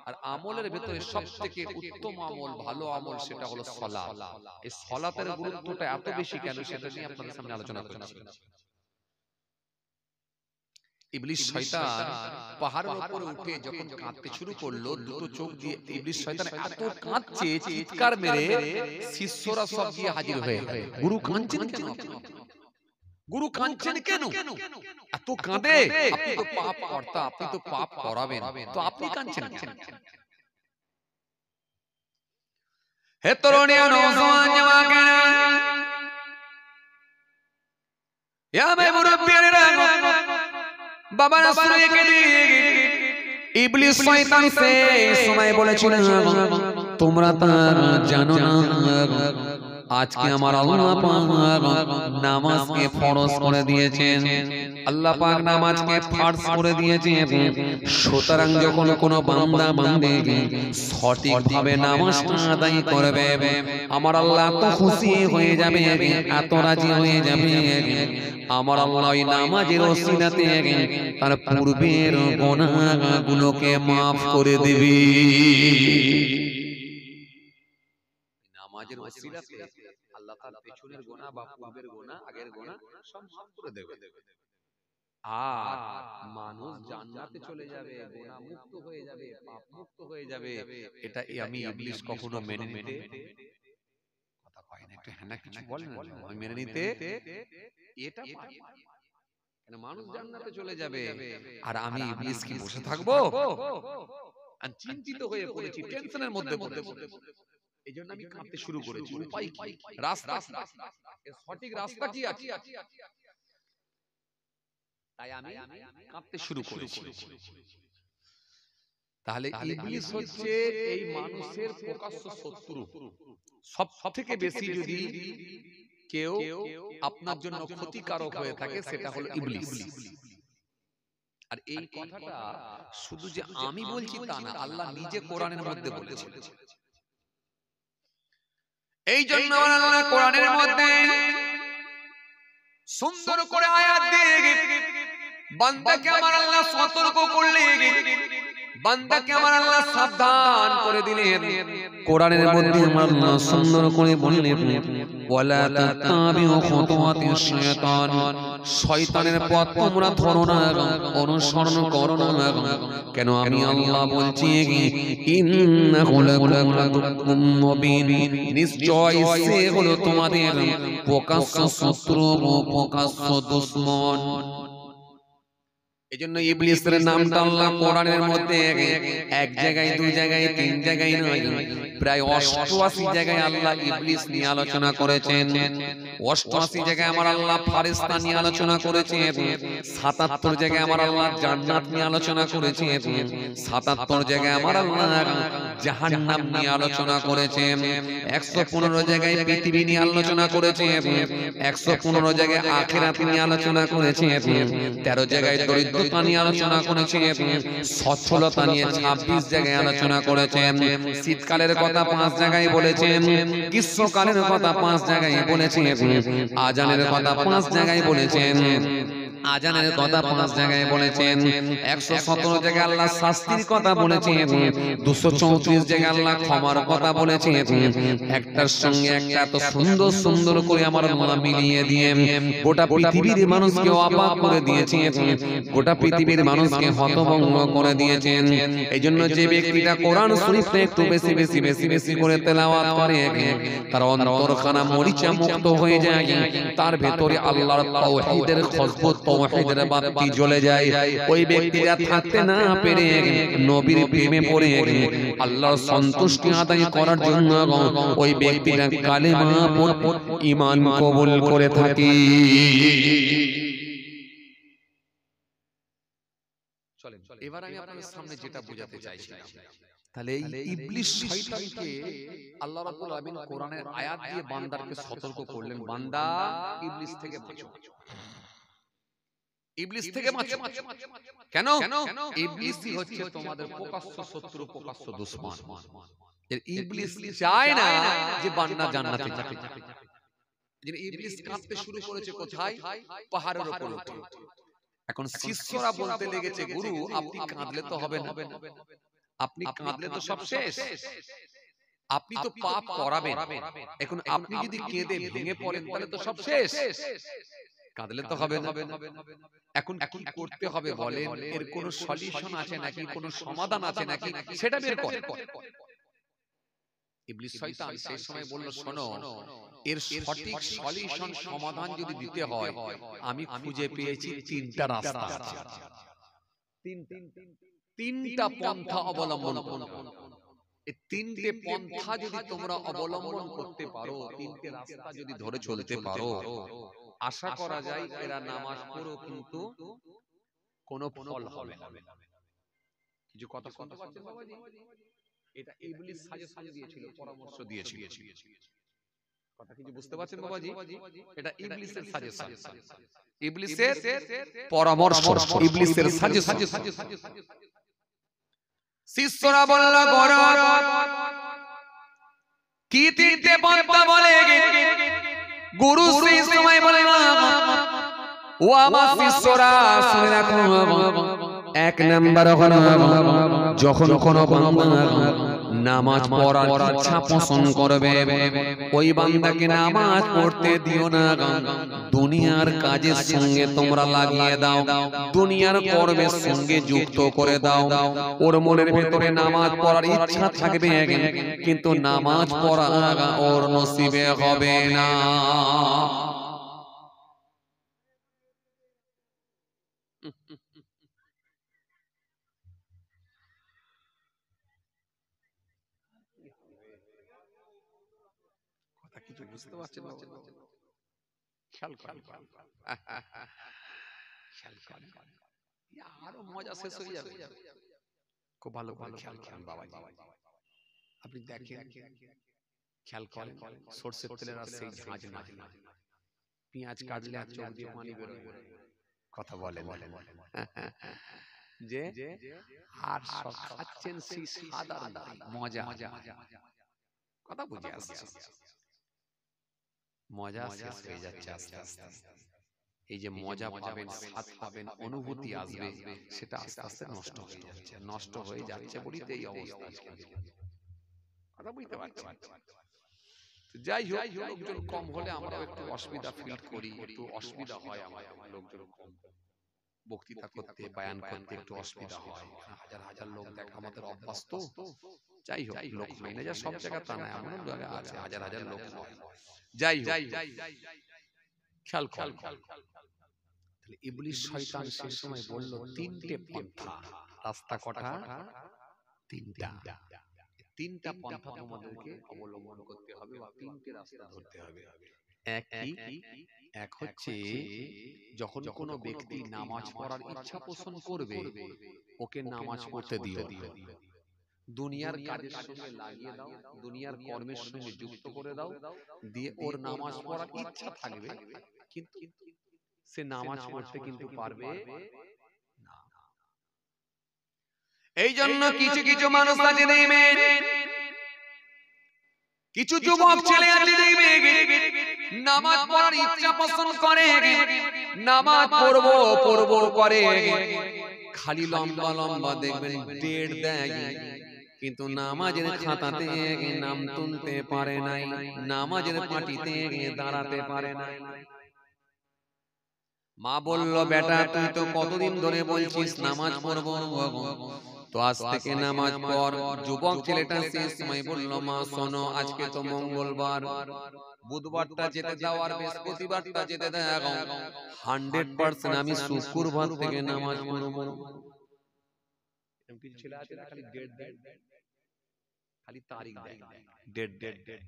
আর আমলের ভিতরে সবথেকে উত্তম আমল, ভালো আমল সেটা হলো সালাত। এই সালাতের গুরুত্বটা এত বেশি কেন সেটা নিয়ে আপনাদের সামনে আলোচনা করছি। ইবলিস শয়তান পাহাড়ের উপরে উঠে যখন কাঁদতে শুরু করলো, দুটো চোখ দিয়ে ইবলিস শয়তান এত কাঁদছে, চিৎকার মেরে শিষ্যরা সব গিয়ে হাজির হয়ে গেল। গুরু কাঁদছেন কেন? গুরু কাঁদছেন কেন? এত কাঁদে, আপনি তো পাপ কর্তা, আপনি তো পাপ করাবেন, তো আপনি কাঁদছেন কেন? হে তরুণী নওজোয়ান জওয়ানেরা, ইয়া মে মুরব্বিয়েরা, বাবারা শুনে কেঁদে। ইবলিস শয়তান সে সময় বলেছিল তোমরা তার জানো না আজকে আমার আল্লাহ পাক নামাজকে ফরজ করে দিয়েছেন। আল্লাহ পাক নামাজকে ফরজ করে দিয়েছেন। সুতরাং যখন কোনো বান্দা বান্দী সঠিকভাবে নামাজটা আদায় করবে, আমার আল্লাহ তো খুশি হয়ে যাবে, এত রাজি হয়ে যাবে, আমার আল্লাহ ওই নামাজের ওসিলাতে তার পূর্বের গুনাহগুলোকে মাফ করে দেবে। নামাজের ওসিলাতে আল্লাহ তার পেছনের গুনাহ বা পূর্বের গুনাহ, আগের গুনাহ সব মাফ করে দেবে। আর মানুষ জান্নাতে চলে যাবে, গুনাহ মুক্ত হয়ে যাবে, পাপ মুক্ত হয়ে যাবে। এটা আমি ইবলিস কখনো মেনে নিতে কথা কয় না। একটু হ্যাঁ না কিছু বলেন, আমি মেনে নিতে এটা পারি না। কেন মানুষ জান্নাতে চলে যাবে আর আমি ইবলিস কি বসে থাকবো? আমি চিন্তিত হয়ে পড়েছি, টেনশনের মধ্যে পড়ে। এইজন্য আমি কাঁদতে শুরু করেছি। উপায় কি? রাস্তা এর সঠিক রাস্তা কি আছে? তাই আমি কাঁদতে শুরু করেছি। তাহলে ইবলিস হচ্ছে এই মানুষের প্রকাশ্য শত্রু। সবথেকে বেশি যদি কেউ আপনার জন্য ক্ষতিকারক হয়ে থাকে সেটা হলো ইবলিস। আর এই কথাটা শুধু যে আমি বলছি তা না, আল্লাহ নিজে কোরআনের মধ্যে বলেছেন। এই জন্য আল্লাহ কোরআনের মধ্যে সুন্দর করে আয়াত দিয়ে বান্দাকে আমার আল্লাহ সতর্ক করলেন, বান্দাকে আমার আল্লাহ সাবধান করে দিলেন। কোরআনের মধ্যে আমার আল্লাহ সুন্দর করে বললেন ওয়ালা তাতাবিউ খুতুওয়াতিশ শাইতান, শয়তানের পথ তোমরা ধরো না, অনুসরণ করো না। কেন? আমি আল্লাহ বলছি ইন্নাহু লাকুম মুবিন, নিশ্চয় সে হলো তোমাদের প্রকাশ্য শত্রু, প্রকাশ্য দুশমন। এজন্য ইবলিসের নামটা আল্লাহ কোরআনের মধ্যে এক জায়গায়, দুই জায়গায়, তিন জায়গায় নয়, প্রায় 88 জায়গায় আল্লাহ ইবলিস নিয়ে আলোচনা করেছেন। 88 জায়গায় আমার আল্লাহ ফেরেশতা নিয়ে আলোচনা করেছেন। 77 জায়গায় আমার আল্লাহ জান্নাত নিয়ে আলোচনা করেছেন। 77 জায়গায় আমার আল্লাহ জাহান্নাম নিয়ে আলোচনা করেছেন। 115 জায়গায় পৃথিবী নিয়ে আলোচনা করেছেন। 115 জায়গায় আখিরাত নিয়ে আলোচনা করেছেন। 13 জায়গায় দরিদ্রতা নিয়ে আলোচনা করেছেন। সচ্ছলতা নিয়ে 26 জায়গায় আলোচনা করেছেন। শীতকালের কথা 5 জায়গায় বলেছেন। গ্রীষ্মকালের কথা 5 জায়গায় বলেছেন। আজানের কথা 5 জায়গায় বলেছেন। আজানের কথা 5 জায়গায় বলেছেন, 117 জায়গায় আল্লাহ শাস্তির কথা বলেছেন, 234 জায়গায় আল্লাহ ক্ষমার কথা বলেছেন। একটার সঙ্গে একটা এত সুন্দর সুন্দর করে আমার আল্লাহ মিলিয়ে দিয়ে গোটা পৃথিবীর মানুষকে অবাক করে দিয়েছেন, গোটা পৃথিবীর মানুষকে হতভম্ব করে দিয়েছেন। এইজন্য যে ব্যক্তিটা কোরআন শরীফে একটু বেশি বেশি বেশি বেশি করে তেলাওয়াত করে, তার অন্তরখানা মরিচা মুক্ত হয়ে যায়, তার ভেতরে আল্লাহর তাওহীদের খুশবু, তাওহীদের বাতি জ্বলে যায়। ওই ব্যক্তিটা থাকতে না পেরে নবীর প্রেমে পড়ে আল্লাহর সন্তুষ্টি আদায় করার জন্য ওই ব্যক্তিটা কালেমা পড়ে ঈমান কবুল করে থাকে। চলেন এবার আমি আপনাদের সামনে যেটা বোঝাতে চাইছিলাম, তাহলে এই ইবলিস শয়তানকে আল্লাহ রাব্বুল আলামিন কোরআনের আয়াত দিয়ে বান্দাকে সতর্ক করলেন, বান্দা ইবলিস থেকে বাঁচো, ইবলিস থেকে বাঁচো। কেন? ইবলিসই হচ্ছে তোমাদের প্রকাশ্য শত্রু, প্রকাশ্য দুশমন। ইবলিস চায় না যে বান্দা জান্নাতে যাবে। ইবলিস কাঁদতে শুরু করেছে কোথায়? পাহাড়ের উপর উঠে। এখন শিষ্যরা বলতে লেগেছে, গুরু আপনি কাঁদলে তো হবে না, আপনি কাঁদলে তো সব শেষ, আপনি তো পাপ করাবেন, এখন আপনি যদি কেঁদে ভেঙে পড়েন তাহলে তো সব শেষ, কাঁদলে তো হবে না। এখন কি করতে হবে বলেন? এর কোন সলিউশন আছে নাকি, কোন সমাধান আছে নাকি, সেটা বের করেন। ইবলিস শয়তান সেই সময় বলল, শোনো, এর সঠিক সলিউশন সমাধান যদি দিতে হয়, আমি খুঁজে পেয়েছি তিনটা রাস্তা আছে, তিনটা পন্থা অবলম্বন করো। এই তিনটে পন্থা যদি তোমরা অবলম্বন করতে পারো, তিনটে রাস্তা যদি ধরে চলতে পারো, আশা করা যায় এরা নামাজ পড়ো কিন্তু কোনো ফল হবে না। কিছু কথা শুনতে পাচ্ছেন বাবাজি? এটা ইবলিস সাজেশন দিয়েছিল, পরামর্শ দিয়েছিল। কথা কিছু বুঝতে পারছেন বাবাজি? এটা ইবলিসের সাজেশন, ইবলিসের পরামর্শ, ইবলিসের সাজেশন। শিষ্যরা বলল, গুরু কি তিনটে পন্থা বলে? গুরু সেই সময় বলে, ও আমার শিষ্যরা শুনে রাখো, এক নাম্বার হলো যখন কোনো বান্দা নামাজ পড়ার ইচ্ছা পোষণ করবে, ওই বান্দাকে নামাজ পড়তে দিও না, দুনিয়ার কাজের সঙ্গে তোমরা লাগিয়ে দাও, দুনিয়ার কর্মের সঙ্গে যুক্ত করে দাও। ওর মনের ভেতরে নামাজ পড়ার ইচ্ছা থাকবে কিন্তু নামাজ পড়া ওর নসিবে হবে না। কিছু বুঝতে পারছেন? খেয়াল করেন, আরো মজা শেষ হয়ে যাবে। খুব ভালো করে খেয়াল করেন বাবাজি, আপনি দেখেন, খেয়াল করেন, সরষের তেলের আর সেই ঝাঁঝ না, পেঁয়াজ কাটলে আর চোখ দিয়ে পানি বেরোয়, কথা বলেন যে আর সব খাচ্ছেন সেই সাদা মজা, কথা বুঝে আসছে, মজা শেষ হয়ে যাচ্ছে আস্তে আস্তে। এই যে মজা পাবেন, স্বাদ পাবেন, অনুভূতি আসবে, সেটা আস্তে আস্তে নষ্ট হয়ে যাচ্ছে, নষ্ট হয়ে যাচ্ছে বলিতে এই অবস্থা আজকে। কথা বুঝতে পারছেন? যাই হোক, লোকজন কম হলে আমরা একটু অসুবিধা ফিল করি, একটু অসুবিধা হয় আমাদের, লোকজন কম, বক্তৃতা করতে, বয়ান করতে একটু অসুবিধা হয়। হাজার হাজার লোক দেখা আমাদের অভ্যাস তো। যাই হোক, লোক মেনে যা সব জায়গা তা না, এমন জায়গা আছে হাজার হাজার লোক হয়। যাই হোক, খেয়াল খেয়াল, তাহলে ইবলিস শয়তান সেই সময় বলল তিনটে পন্থা, রাস্তা কটা? তিনটা। তিনটা পন্থা তোমাদেরকে অবলম্বন করতে হবে বা তিনটে রাস্তা ধরতে হবে। এক হচ্ছে যখন কোনো ব্যক্তি নামাজ পড়ার ইচ্ছা পোষণ করবে, ওকে নামাজ পড়তে দিও, দুনিয়ার কাজের সঙ্গে লাগিয়ে দাও, দুনিয়ার কর্মের সঙ্গে যুক্ত করে দাও, দিয়ে ওর নামাজ পড়ার ইচ্ছা থাকবে কিন্তু সে নামাজ পড়তে কিন্তু পারবে না। এই জন্য কিছু কিছু মানুষ আছে দেখবেন, কিছু যুবক ছেলে আছে দেখবেন, নামাজ পড়ার ইচ্ছা পোষণ করে নামাজ পড়বো পড়বো করে খালি লম্বা লম্বা দেখবেন ডেট দেয়, কিন্তু নামাজের খাতাতে নাম তুলতে পারে নাই, নামাজের পাটিতে দাঁড়াতে পারে নাই। মা বলল, বেটা তুই তো কতদিন ধরে বলছিস নামাজ পড়বো, তো আজ থেকে নামাজ পড়। যুবক ছেলেটা সেই সময় বলল, মা শোনো, আজকে তো মঙ্গলবার, বুধবারটা যেতে দাও আর বৃহস্পতিবারটা যেতে দাও, 100% আমি শুক্রবার থেকে নামাজ পড়বো। ছেলে আছে না, খালি ডেট দেয়, খালি তারিখ দেয়, ডেট ডেট ডেট।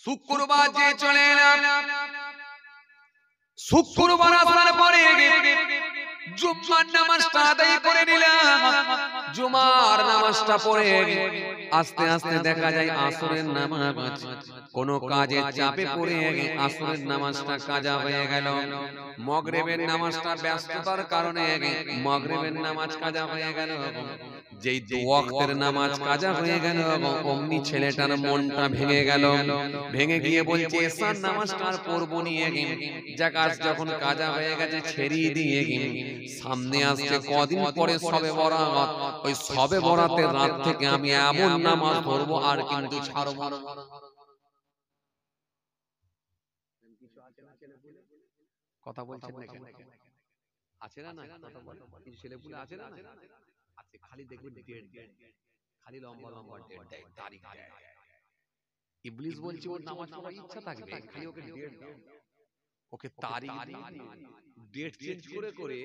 শুক্রবার যে চলে এলাম, শুক্রবার আসার পরে জুম্মার নামাজটা আদায় করে নিলাম। জুমার নামাজটা পড়ে আস্তে আস্তে দেখা যায় আসরের নামাজ, কোন কাজের চাপে পড়ে আসরের নামাজটা কাজা হয়ে গেল। মাগরিবের নামাজটা ব্যস্ততার কারণে মাগরিবের নামাজ কাজা হয়ে গেল। যেই দু ওয়াক্তের নামাজ কাজা হয়ে গেল, অমনি ছেলেটার মনটা ভেঙে গেল। ভেঙে গিয়ে বলছে, এসার নামাজটা আর পড়বো নিয়ে জাকাত যখন কাজা হয়ে গেছে ছেড়িয়ে দিয়ে সামনে আসছে কদিন পরে সবে বরাত, ওই সবে বরাতের রাত থেকে আমি এমন নামাজ পড়বো আর কিন্তু ছাড়বো না। কথা বলছেন না কেন? আছে না না কথা বলেন, কিছু ছেলেপুলে আছে না না, আছে, খালি দেখবেন ডেট দেয়, খালি লম্বা লম্বা ডেট দেয়, তারিখ দেয়। ইবলিস বলছে ওর নামাজ পড়ার ইচ্ছা থাকবে, খালি ওকে ডেট দাও, ওকে তারিখ দিয়ে ডেট চেঞ্জ করে করে